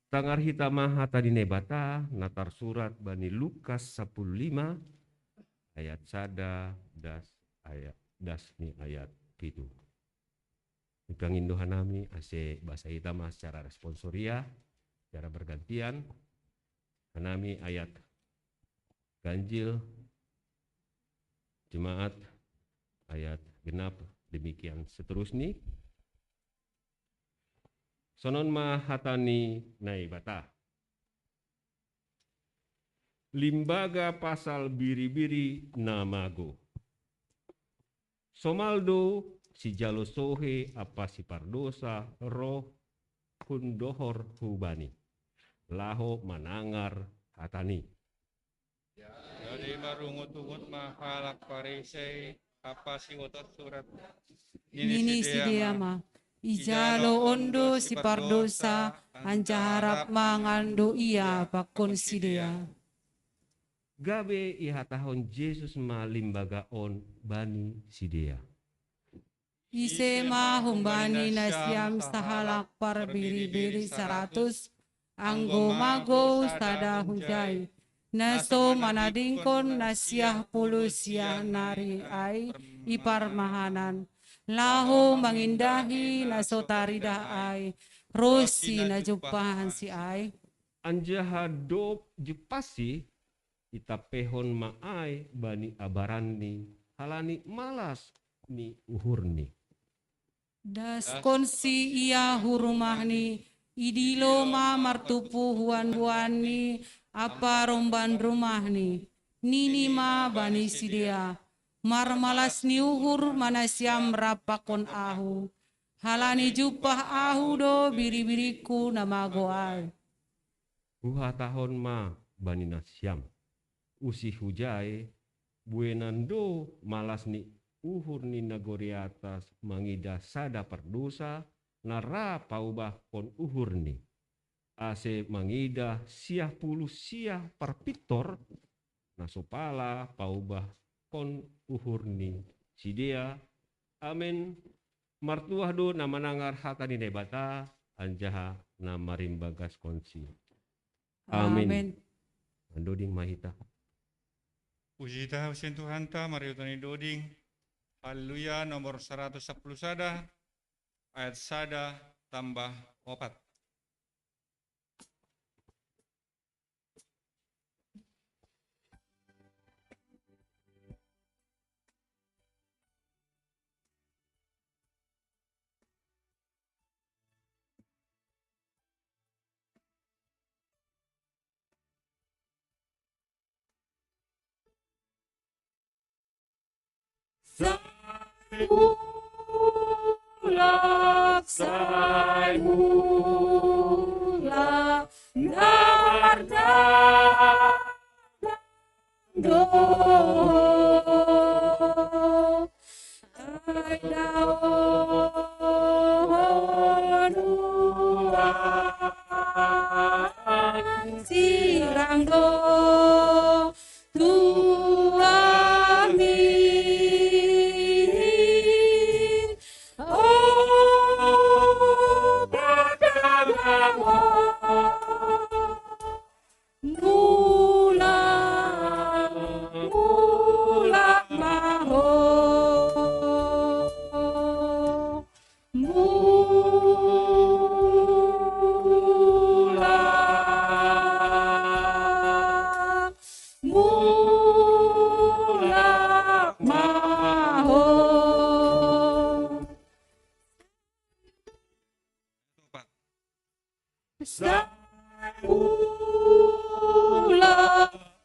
Tangar hitama hata di nebata natar surat bani Lukas 15 ayat sada dasni ayat itu. Ipangin doa nami ase bahasa hitama secara responsoria, secara bergantian. Nami ayat ganjil jemaat ayat genap demikian seterusnya. Sonon ma hatani naibata. Limbaga pasal biri-biri namago. Somaldo si jalo sohe apa si pardosa roh kundohor hubani. Laho manangar hatani. Jadi marungut-ungut mahalak parisei apa si otot surat. Nini sidiama. Ijalo ondo si pardosa anja harap mangando ia bakon sidia. Gabe ihatahon Yesus ma limbaga on bani sidea. Ise mahumbani nasiam sahalak par biri-biri 100 anggo mago sada hujai. Naso manadingkon nasiah pulusia nari ai ipar mahanan. Lahu mangindahi naso taridah ai. Rosi na jumpahan si ai. Anjaha do jupasi itapehon maai bani abarani halani malas ni uhurni. Das konsi ia hurumahni idilo ma martupu huan-huani apa romban rumahni nini ma bani sidea marmalas ni uhur manasiam rapakon ahu halani jupah ahu do biri-biriku namago ai. Uha tahon ma bani nasyam usi hujai buenando malas ni uhur ni nagori atas mangida sada perdosa nara paubah pon uhur ni ase mangida siah puluh siah perpitor nasopala paubah pon uhur ni sidea amen martuah do namanangar hata di nebata anjaha namarimbagas konsi amin. Andoding mahita. Puji tahu sen Tuhan ta mariutani doding. Haleluya nomor 110 sada ayat sada tambah 4. Mulak sai mulak do ai daonuan sirang do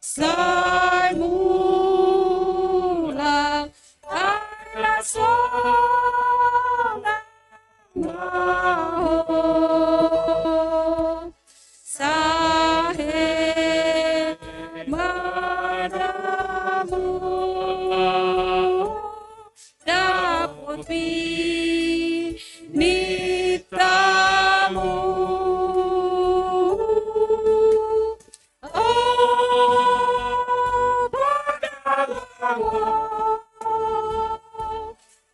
Sai mulak ala sona maho sahe manamu dapat pinitamu.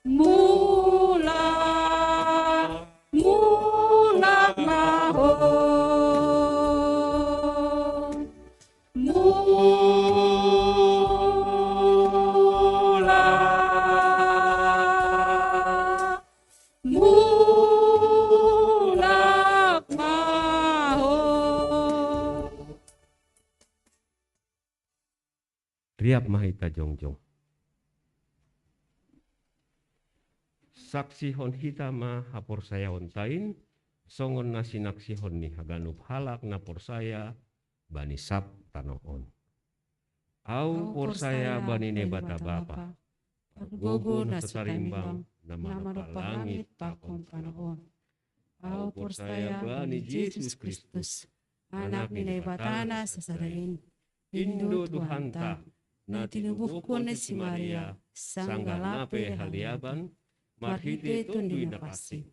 Mulak riap mahita jongjong. Saksi hon hita ma hapor saya ontain, songon nasi naksi hon ni haganup halak na por saya bani sap tanoon. Au por saya bani ne bata bapa, gogo na satarimbang na manapa langit pakon panoon. Au por saya bani Yesus Kristus, anak ni batana sa sadain, Indo Tuhanta, na tinubuhkon ni si Maria, sanggalape haliaban, marhite tundui na pasti,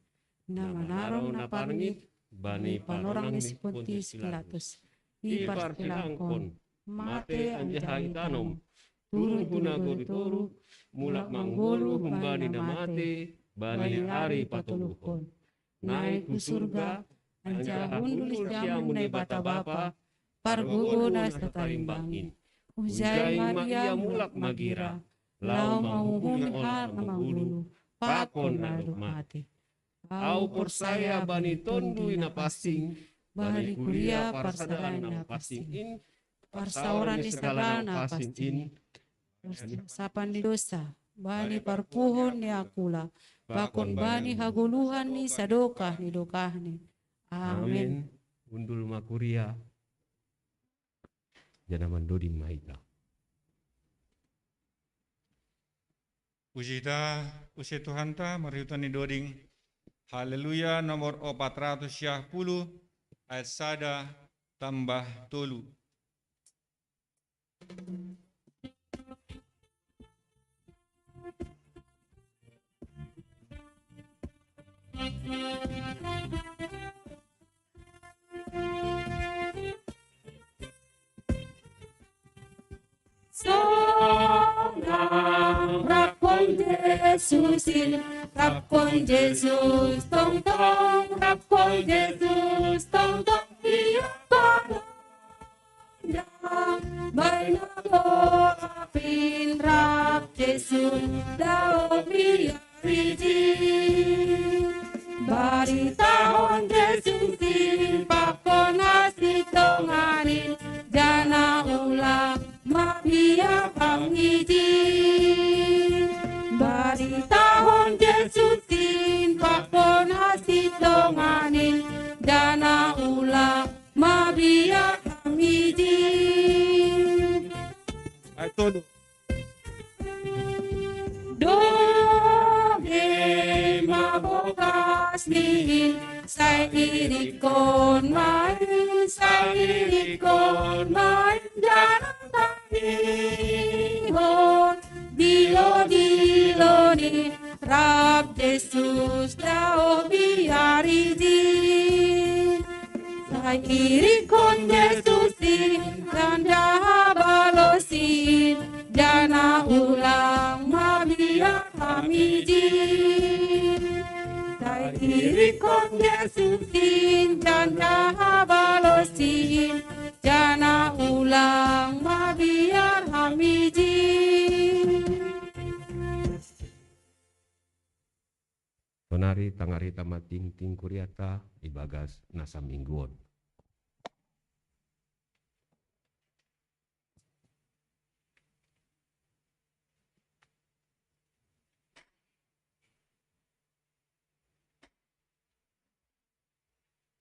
na manaraw na parngit, bani panorang ni si Pontius Pilatus, iparsilangkon, mate anjahay tanom, turun hunagoritoru, mulak manggolo humbani na mate, bani hari patulukon. Naik ku surga, anjahun dulis jamun na bata bapa, pargogo na sa talimbangin. Ujay Maria mulak magira, lau mahuhumi hal na manggulu, pakon na mati. Au por saya bani tondui na pasing, bani kuria parsadan na pasing in, parsaoran ni segala na pasing in, sapan di dosa, bani parpuhon ni akula, pakon bani haguluhan ni sadokah ni dokah ni. Amin. Undul makuria. Janaman doding mahita. Pujita, usi Tuhanta, mariutani doding. Haleluya nomor 410 ayat sada tambah tolu. Songang rapon Jesusin, rapon Jesus, tong tong, rapon Jesus, tong tong, iya panandang, bainago apin rap Jesus, dao biarijin, baritahon Jesusin, pakon asitonganin, jana ulang, mabia pangijin, baritahon Jesusin, pakon asitonganin, jana ulang, mabia pangijin. Ayat tolu. Doge mabokas niin, say irikon main, say irikon main, jangan tahihon, dilo ni, Rab Jesus dao biarijin, say irikon Jesusin, dan jahabalosin, jana ulang mabia pamijin, say irikon Jesusin, dan jahabalosin, jana ulang mabiar hamijin. Tonari tangari tamating ting kuriata ibagas nasa mingguon.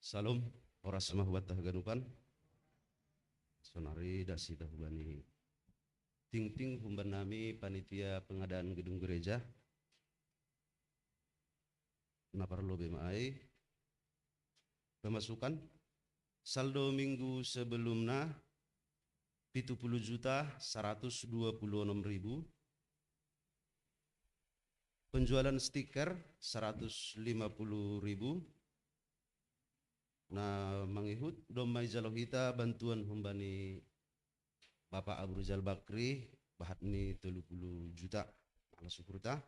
Salam, oras mahwat ganupan. Sonari dasi tahubani ting-ting humban nami panitia pengadaan gedung gereja. Naparlo BMI pemasukan saldo minggu sebelumnya 70.126.000, penjualan stiker 150.000. Nah mangihut domai jalohita bantuan humbani Bapak Abu Rizal Bakri bahat ni 30 juta ala syukurta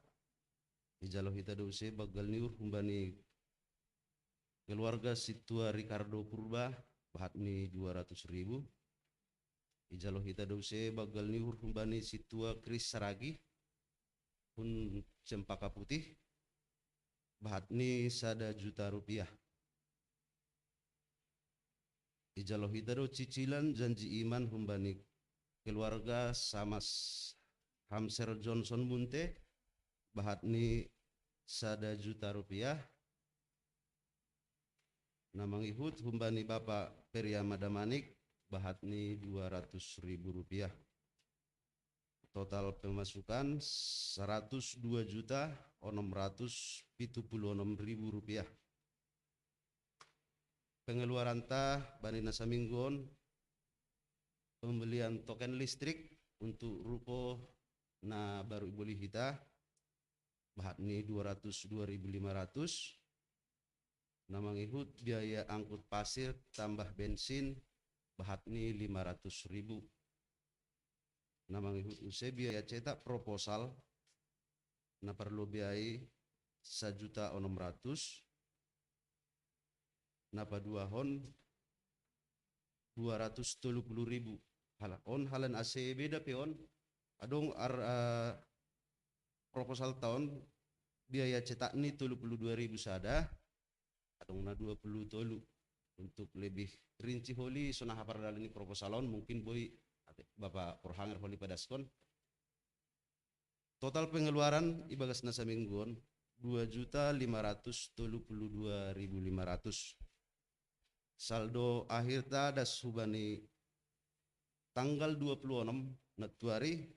ijalohita dose bagal niur humbani keluarga situa Ricardo Purba bahat ni 200.000. Ijalohita dose bagal niur humbani situa Kris Saragi pun Cempaka Putih bahat ni 1 juta rupiah. Ijalohita do cicilan janji iman humbani keluarga Samas Hamser Johnson Munte bahat ni 1 juta rupiah. Namang ihut humbani Bapak Periama Damanik bahat ni 200.000 rupiah. Total pemasukan 102.676.000 rupiah. Pengeluaran ta bani nasaminggon pembelian token listrik untuk ruko na baru boleh hita bahat ni 202.500. Namang ihut biaya angkut pasir tambah bensin bahat ni 500.000. Namang ihut use biaya cetak proposal na perlu biaya 1.600.000. Napa 2 hon 230.000. Halan AC beda peon. Adong proposal tahun biaya cetak ni 32.000 sada. Adong na 20 tolu. Untuk lebih rinci holi sona hafar dalam ini proposalon mungkin boy Bapak Porhanger holi padaskon. Total pengeluaran ibagas nasa mingguan 2.532.500. Saldo akhir ta das hubani tanggal 26 Natuari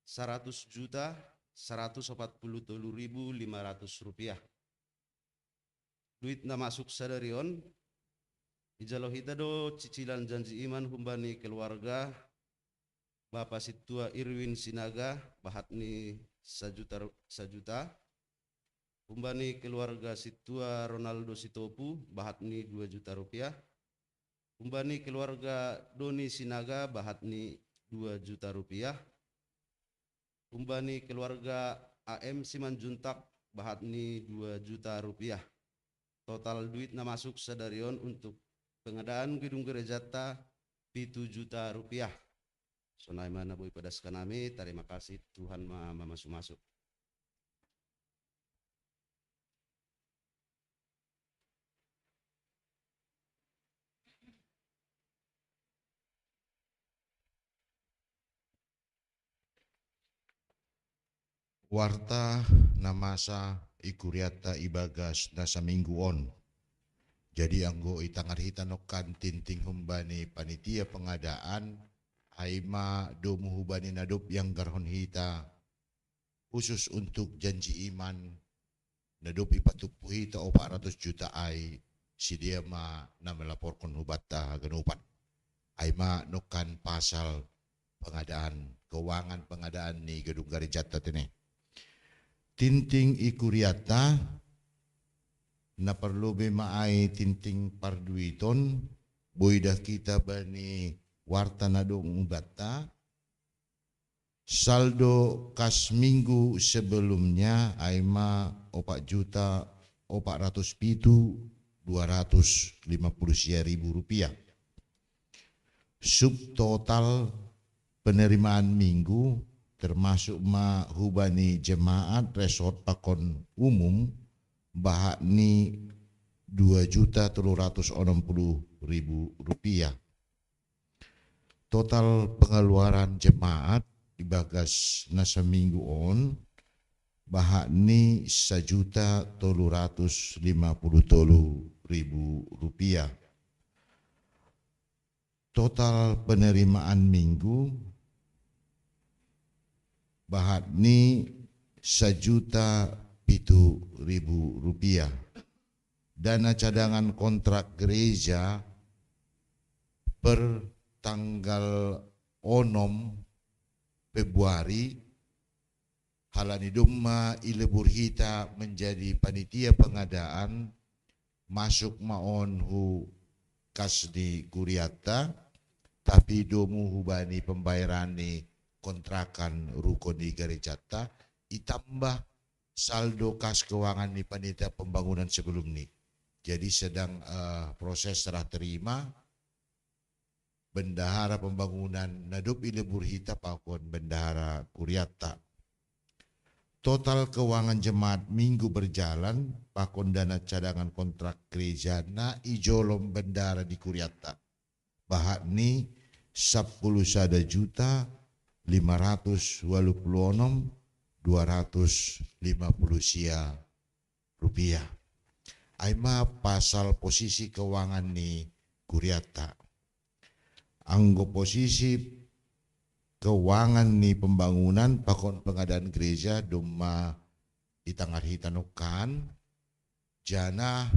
100.143.500 rupiah. Duit na masuk sadarion ijalo hita do cicilan janji iman humbani keluarga Bapak Situa Irwin Sinaga bahat ni 1 juta. Humbani keluarga Situa Ronaldo Sitopu bahat ni 2 juta rupiah. Humbani keluarga Doni Sinaga bahat ni 2 juta rupiah. Humbani keluarga AM Simanjuntak bahat ni 2 juta rupiah. Total duit na masuk sadarion untuk pengadaan gedung gereja ta 7 juta rupiah. Sonai mana boy padaskan kami, terima kasih Tuhan masuk. Warta namasa ikuriata ibagas nasa mingguon. Jadi anggo itangar hitanokan tinting humbani panitia pengadaan aima domu hubani nadup yang garhon hita khusus untuk janji iman nadup ipatupu hita 400 juta ai si dia ma na melaporkan hubata ganupan aima nokan pasal pengadaan keuangan pengadaan ni gedung gereja ini. Tinting ikuriata na perlu bemaai tinting parduiton boidah kita bani warta nadong bata saldo kas minggu sebelumnya aima 4.407.250 rupiah. Subtotal penerimaan minggu termasuk hubani jemaat resort pakon umum bahak ni 2.360.000 rupiah. Total pengeluaran jemaat dibagas nasa minggu on bahak ni 1.350.000 rupiah. Total penerimaan minggu bahat ni 1.007.000 rupiah. Dana cadangan kontrak gereja per tanggal 6 Februari halani dumma ilebur hita menjadi panitia pengadaan masuk maon hu kas di kuriata tapi domu hubani pembayaran ni kontrakan rukun di gerejata ditambah saldo kas keuangan di panitia pembangunan sebelum ini. Jadi sedang proses serah terima bendahara pembangunan nadup ilebur hita pakon bendahara kuriata. Total keuangan jemaat minggu berjalan pakon dana cadangan kontrak gereja na ijolom bendahara di kuriata. Bahak ni 10 sada juta 586 250 sia rupiah. Aima pasal posisi keuangan ni Kuriata. Anggo posisi keuangan ni pembangunan pakon pengadaan gereja doma di tanggar hitanokan jana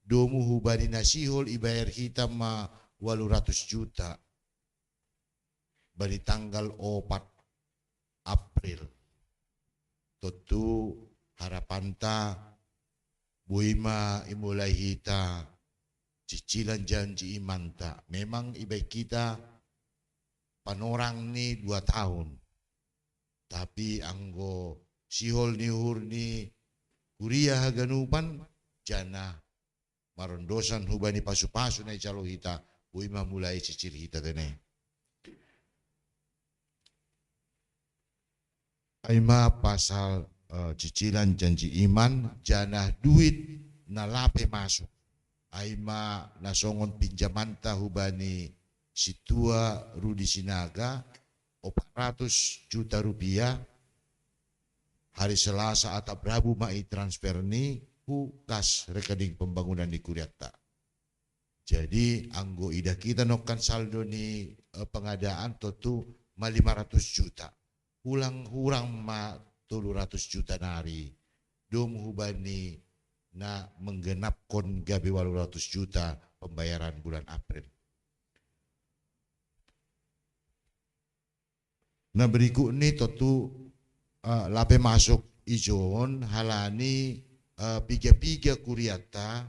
domu hubani nasihol ibayar kita ma 800 juta bari tanggal 4 April. Tentu harapanta buima imulai hita cicilan janji imanta. Memang ibai kita panorang ni 2 tahun. Tapi anggo sihol ni hurni kuliah ganupan jana marondosan hubani pasu-pasu na calo hita buima mulai cicil hita tene. Aima pasal cicilan janji iman jana duit na lape masuk. Aima nasongon pinjamanta hubani situa Rudi Sinaga 400 juta rupiah hari Selasa atau Rabu mai transfer ni ku kas rekening pembangunan di Kuriata. Jadi anggo ida kita nokan saldo ni pengadaan tentu ma 500 juta. Ulang-urang ma 300 juta nari. Dom hubani na menggenapkan gabi 800 juta pembayaran bulan April. Nah berikut ini tentu lape masuk ijon halani piga-piga Kuriata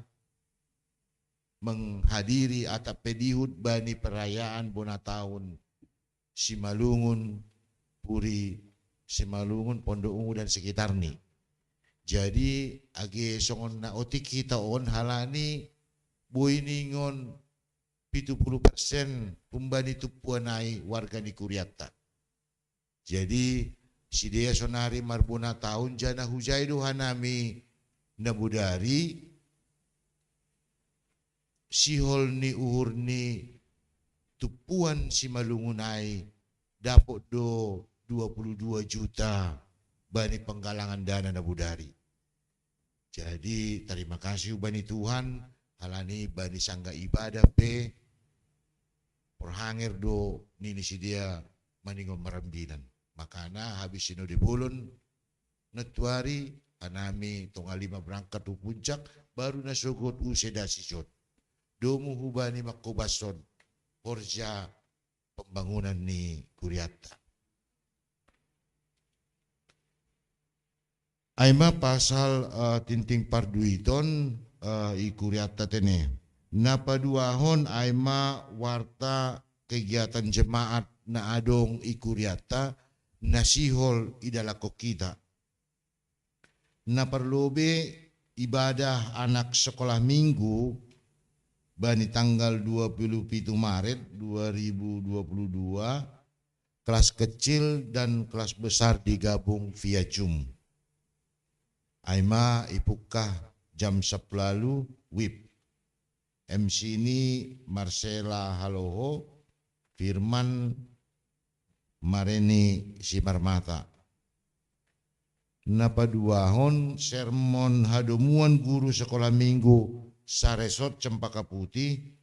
menghadiri atap pedihut bani perayaan bona tahun Simalungun Puri Simalungun Pondok Ungu dan sekitar nih. Jadi age songon na otik kita on halani boiningon 70% pumbani tupuanai warga ni Kuriata. Jadi si dia sonari marbona tahun jana hujaidu hanami nabudari sihol ni uhur ni tupuan Simalungunai dapot do 22 juta bani penggalangan dana nabudari. Jadi terima kasih bani Tuhan halani bani sangga ibadah pe perhanger do nini si dia maningom marambinan. Makana habis sino di bulun netuari anami tonggal 5 berangkat u puncak baru nasugot usedasi jod. Domu hubani makobason porja pembangunan ni Kuriata. Aima pasal tinting parduiton i Kuriata tene. Napaduahon aima warta kegiatan jemaat na adong i Kuriata nasihol idalako kita. Naparlobe ibadah anak sekolah minggu bani tanggal 27 Maret 2022 kelas kecil dan kelas besar digabung via Zoom. Aima ipukah jam 10 lalu WIB. MC ini Marcela Haloho, Firman Mareni Simarmata. Napaduahon sermon hadomuan guru sekolah minggu Saresot Cempaka Putih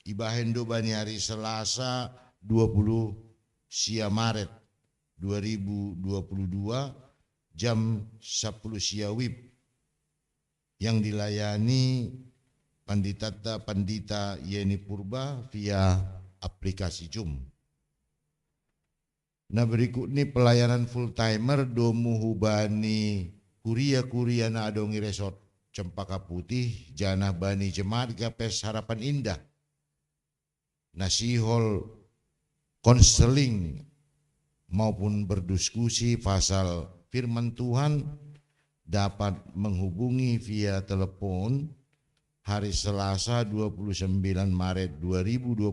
ibahendo bani hari Selasa 20 sia Maret 2022 jam 10 sia WIB yang dilayani Pandita Yeni Purba via aplikasi Zoom. Nah berikut ini pelayanan full timer domu hubani kuria na adongi resort Cempaka Putih janah bani jemaat Gapes Harapan Indah nasihol konseling maupun berdiskusi pasal firman Tuhan dapat menghubungi via telepon hari Selasa 29 Maret 2022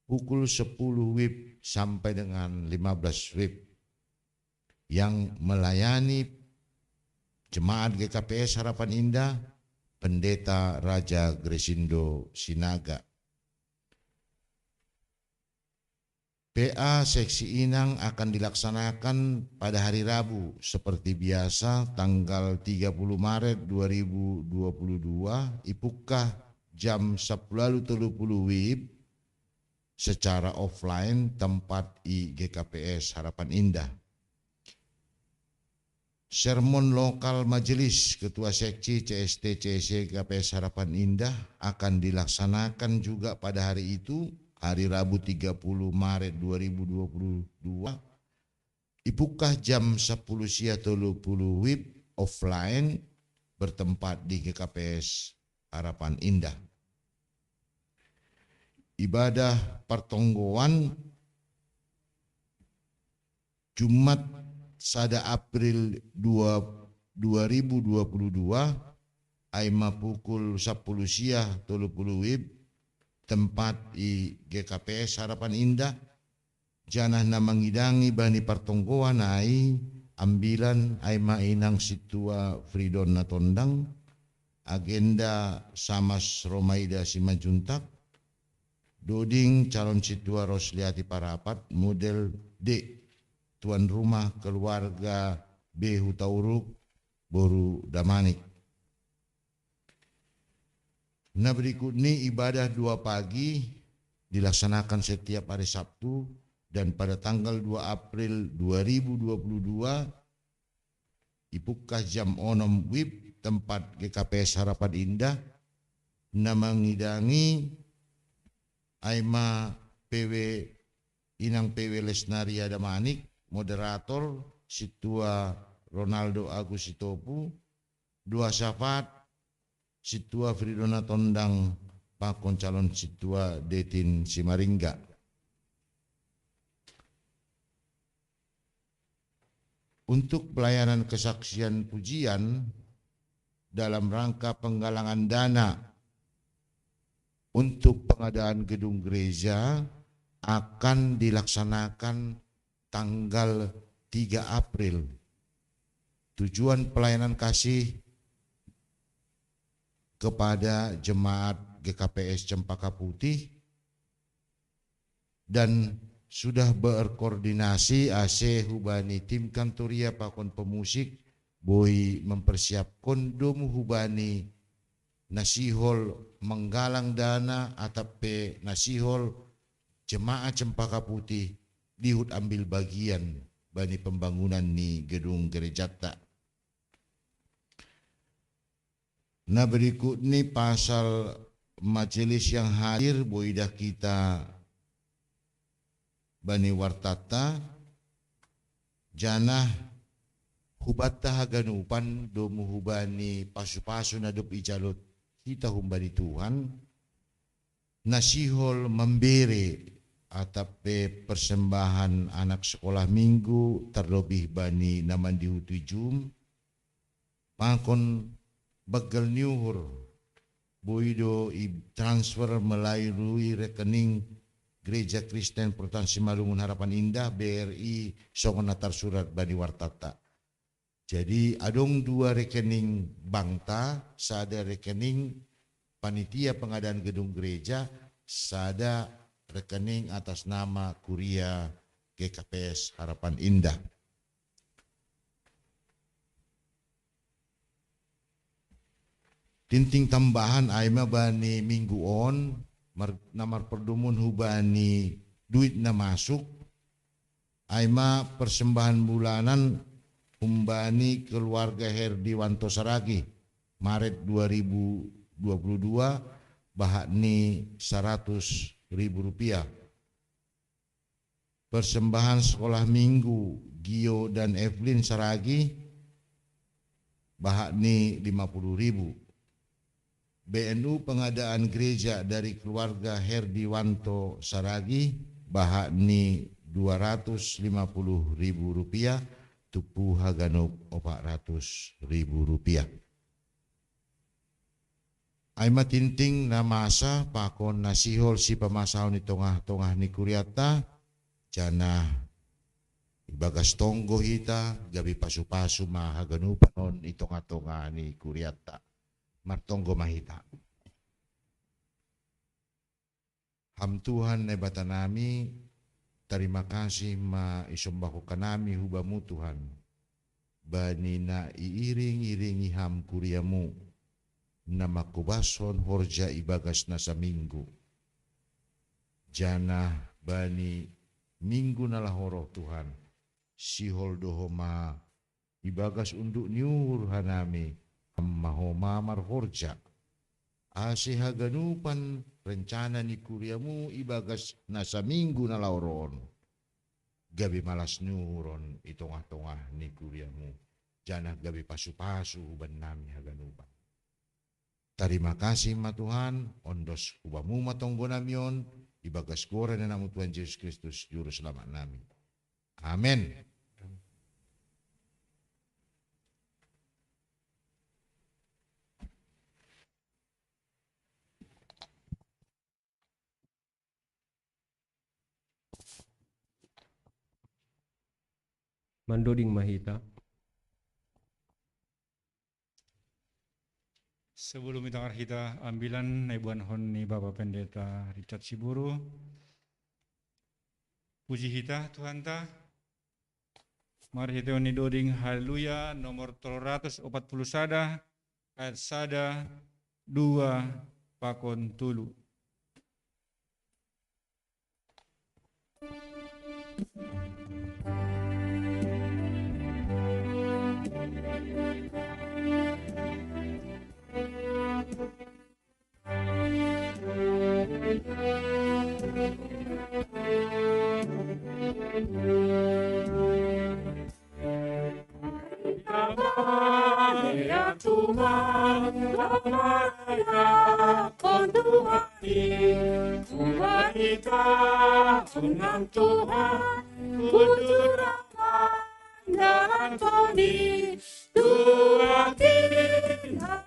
pukul 10 WIB sampai dengan 15 WIB yang melayani jemaat GKPS Harapan Indah Pendeta Raja Gresindo Sinaga. PA Seksi Inang akan dilaksanakan pada hari Rabu seperti biasa tanggal 30 Maret 2022 ipukah jam 10.30 WIB secara offline tempat i GKPS Harapan Indah. Sermon lokal majelis Ketua Seksi CST CSC GKPS Harapan Indah akan dilaksanakan juga pada hari itu, hari Rabu 30 Maret 2022, ipukah jam 10.30 WIB offline bertempat di GKPS Harapan Indah. Ibadah pertonggoan Jumat sada April 2022 aima pukul 10.30 WIB tempat di GKPS Harapan Indah janah na mangidangi bani pertonggoan ai ambilan aima inang situa Fridon Natondang agenda Samas Romaida Simajuntak Doding calon situa Rosliati Parapat model D tuan rumah keluarga B Hutauruk Boru Damanik. Nah berikut ini ibadah 2 pagi dilaksanakan setiap hari Sabtu dan pada tanggal 2 April 2022 ipukah jam 6 WIB tempat GKPS Harapan Indah namangidangi aima PW Inang PW Lesnaria Damanik moderator situa Ronaldo Agus Sitopu 2 syafaat situa Fridona Tondang pakon calon situa Detin Simaringga. Untuk pelayanan kesaksian pujian dalam rangka penggalangan dana untuk pengadaan gedung gereja akan dilaksanakan tanggal 3 April. Tujuan pelayanan kasih kepada jemaat GKPS Cempaka Putih dan sudah berkoordinasi AC hubani tim kantoria pakon pemusik boy mempersiapkan dom hubani nasihol menggalang dana atape nasihol jemaat Cempaka Putih dihut ambil bagian bani pembangunan ni gedung gereja tak. Nah berikut ni pasal majelis yang hadir boidah kita bani wartata janah hubata haganupan domu hubani pasu-pasu nadop ijalot kita humbani Tuhan nasihol memberi atape persembahan anak sekolah minggu terlebih bani naman dihutujum pakon bagel nyuhur boido transfer melalui rekening Gereja Kristen Protestan Simalungun Harapan Indah BRI songon natar surat bani wartata. Jadi adong 2 rekening bangta, sada rekening panitia pengadaan gedung gereja, sada rekening atas nama Kuria GKPS Harapan Indah. Tinting tambahan aima bani minggu on namar perdumun hubani duit na masuk aima persembahan bulanan humbani keluarga Herdiwanto Saragi Maret 2022 bahakni 100.000 rupiah. Persembahan sekolah minggu Gio dan Evelyn Saragi bahakni 50.000. BNU pengadaan gereja dari keluarga Herdiwanto Saragi bahakni 250.000 rupiah tupu haganuk 400.000 rupiah. Aima tinting na masa pakon nasihol si pamasaw ni tongah-tongah ni Kuriata jana ibagas tonggo hita gabi pasu-pasu mahaganupanon itongah-tongah ni Kuriata martonggo mahita. Ham Tuhan nebata nami Terima kasih ma isombaku kanami hubamu Tuhan. Bani na iiring-iringi ham kuriamu. Nama kubason horja ibagas na sa minggu. Jana bani minggu nalahoro Tuhan. Sihol dohoma ibagas unduk niur hanami. Mahoma marhorja. Asihaganupan rencana ni kuriamu ibagas nasa minggu na lauron. Gabi malas nuron itongah-tongah ni kuriamu. Janah gabi pasu-pasu uban nami haganupan. Terima kasih ma Tuhan, ondos ubamu matonggo namion, ibagas gora na namu Tuhan Yesus Kristus, Juru Selamat nami. Amin. Mandoding mahita. Sebelum kita ambilan Ibuan Hon ni Bapak Pendeta Richard Siburu. Puji kita Tuhan ta. Mari kita ni doding haleluya nomor 340 sada ayat sada 2 pakon tulu. Ya Tuhan, Ramadana, konduhani, kubarita, dengan Tuhan, kuturama, dalam Tony, Tuhan tidak,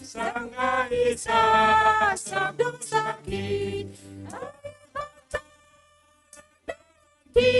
Sangga Isa, sabdo sakit, di